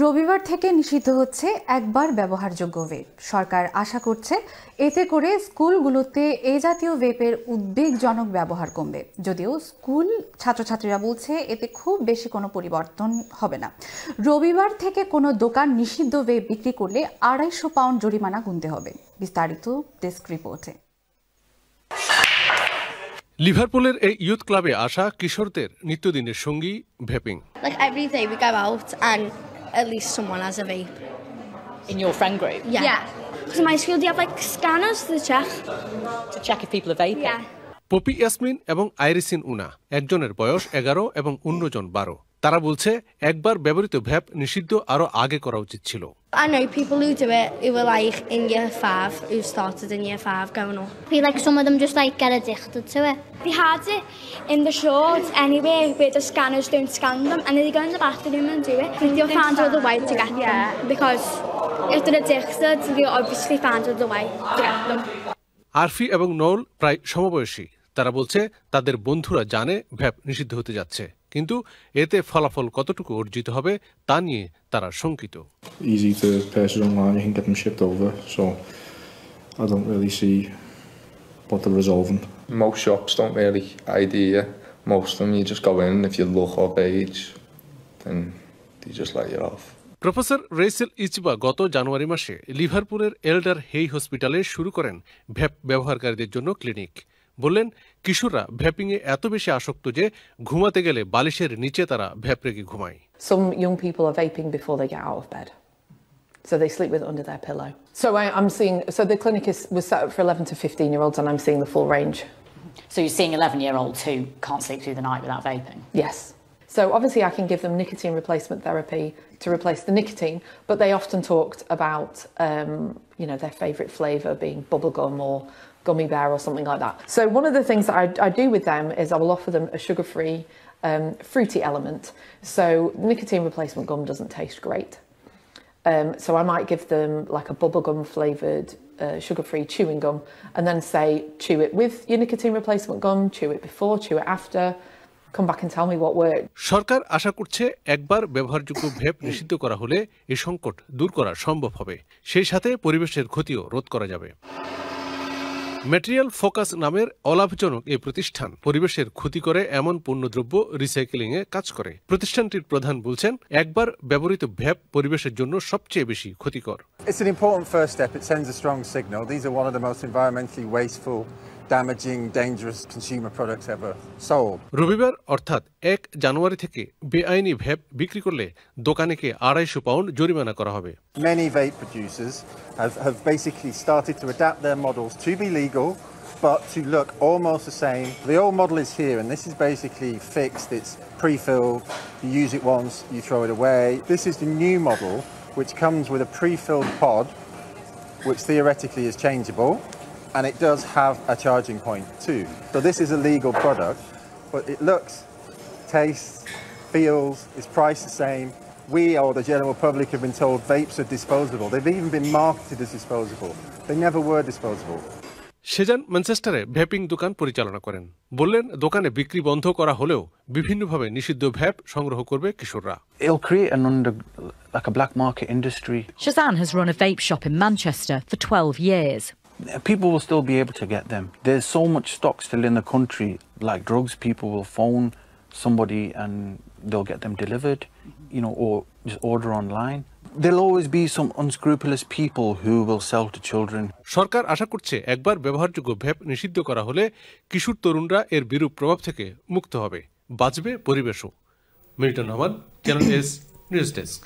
রবিবার থেকে নিষিদ্ধ হচ্ছে একবার ব্যবহারযোগ্য ভেপ। সরকার আশা করছে এতে করে স্কুলগুলোতে এ জাতীয় ভেপের উদ্বেগজনক ব্যবহার কমবে। যদিও স্কুল ছাত্রছাত্রীরা বলছে এতে খুব বেশি কোনো পরিবর্তন হবে না। রবিবার থেকে কোনো দোকান নিষিদ্ধ ভেপ বিক্রি করলে ২৫০ পাউন্ড জরিমানা গুনতে হবে। বিস্তারিত ডেস্ক রিপোর্টে। লিভারপুলের এই ইউথ ক্লাবে আসা কিশোরদের নিত্যদিনের সঙ্গী vaping. Like every day we go out and at least someone has a vape. In your friend group? Yeah. Because in my school they have like scanners to check. To check if people are vaping? Yeah. Popy Yasmin এবং আইরিসিন উনা, একজনের বয়স 11 এবং অন্যজন 12। তারা বলছে একবার ব্যবহৃত ভ্যাপ নিষিদ্ধ আরো আগে করা উচিত ছিল। I know people who do it who were like in year 5, who started in year 5 going up. I feel like some of them just like get addicted to it. They had it in the shorts anywhere where the scanners don't scan them, and then they go in the bathroom and do it. They'll find other way to get them because if they're addicted, they'll obviously find other way to get them. Arfi এবং নৌল প্রায় সমবয়সী। তারা বলছে তাদের বন্ধুরা জানে ভ্যাপ নিষিদ্ধ হতে যাচ্ছে, কিন্তু এতে ফলাফল কতটুকু অর্জিত হবে তা নিয়ে তারা শঙ্কিত। Easy to purchase online, you can get them shipped over, so I don't really see what they're resolving. Most shops don't really ID you. Most of them you just go in, if you look of age, then they just let you off. Professor রেইসেল ইচবা গত জানুয়ারি মাসে লিভারপুলের এল্ডার হেই হসপিটালে শুরু করেন ভ্যাপ ব্যবহারকারীদের জন্য ক্লিনিক। বললেন কিশোররা ভ্যাপিংয়ে এত বেশি আসক্ত যে ঘুমাতে গেলে বালিশের নিচে তারা ভ্যাপ রেখে ঘুমায়। Some young people are vaping before they get out of bed, so they sleep with it under their pillow. So I'm seeing. So the clinic was set up for 11 to 15-year-olds, and I'm seeing the full range. So you're seeing 11-year-olds who can't sleep through the night without vaping? Yes. So obviously I can give them nicotine replacement therapy to replace the nicotine, but they often talked about their favourite flavour being bubblegum or gummy bear or something like that. So one of the things that I do with them is I will offer them a sugar-free fruity element. So nicotine replacement gum doesn't taste great. So I might give them like a bubblegum flavoured sugar-free chewing gum and then say chew it with your nicotine replacement gum, chew it before, chew it after. Come back and tell me what worked. সরকার আশা করছে একবার ব্যবহারযোগ্য ভেপ নিষিদ্ধ করা হলে এই সংকট দূর করা সম্ভব হবে। সেই সাথে পরিবেশের ক্ষতিও রোধ করা যাবে। ম্যাটেরিয়াল ফোকাস নামের অলাভজনক এই প্রতিষ্ঠান পরিবেশের ক্ষতি করে এমন পণ্যদ্রব্য রিসাইকেলিংয়ে কাজ করে। প্রতিষ্ঠানটির প্রধান বলছেন একবার ব্যবহৃত ভ্যাপ পরিবেশের জন্য সবচেয়ে বেশি ক্ষতিকর। It's an important first step. It sends a strong signal. These are one of the most environmentally wasteful, damaging, dangerous consumer products ever sold. রবিবার অর্থাৎ 1 জানুয়ারি থেকে বেআইনি ভ্যাপ বিক্রি করলে দোকানেকে ২৫০ পাউন্ড জরিমানা করা হবে। Many vape producers have basically started to adapt their models to be legal, but to look almost the same. The old model is here, and this is basically fixed. It's pre-filled. You use it once, you throw it away. This is the new model, which comes with a pre-filled pod, which theoretically is changeable. And it does have a charging point too. So this is a legal product, but it looks, tastes, feels, is priced the same. We or the general public have been told vapes are disposable. They've even been marketed as disposable. They never were disposable. Sezan ম্যানচেস্টারে vaping দোকান পরিচালনা করেন। বললেন দোকানে বিক্রি বন্ধ করা হলেও বিভিন্নভাবে নিষিদ্ধ ভ্যাপ সংগ্রহ করবে কিশোররা। It'll create like a black market industry. Shazan has run a vape shop in Manchester for 12 years. People will still be able to get them. There's so much stock still in the country, like drugs. People will phone somebody and they'll get them delivered, or just order online. There'll always be some unscrupulous people who will sell to children. সরকার আশা করছে একবার ব্যবহারযোগ্য ভ্যাপ নিষিদ্ধ করা হলে কিশোর তরুণরা এর বিরূপ প্রভাব থেকে মুক্ত হবে, বাঁচবে পরিবেশও। Milton Rahman, channel S news desk.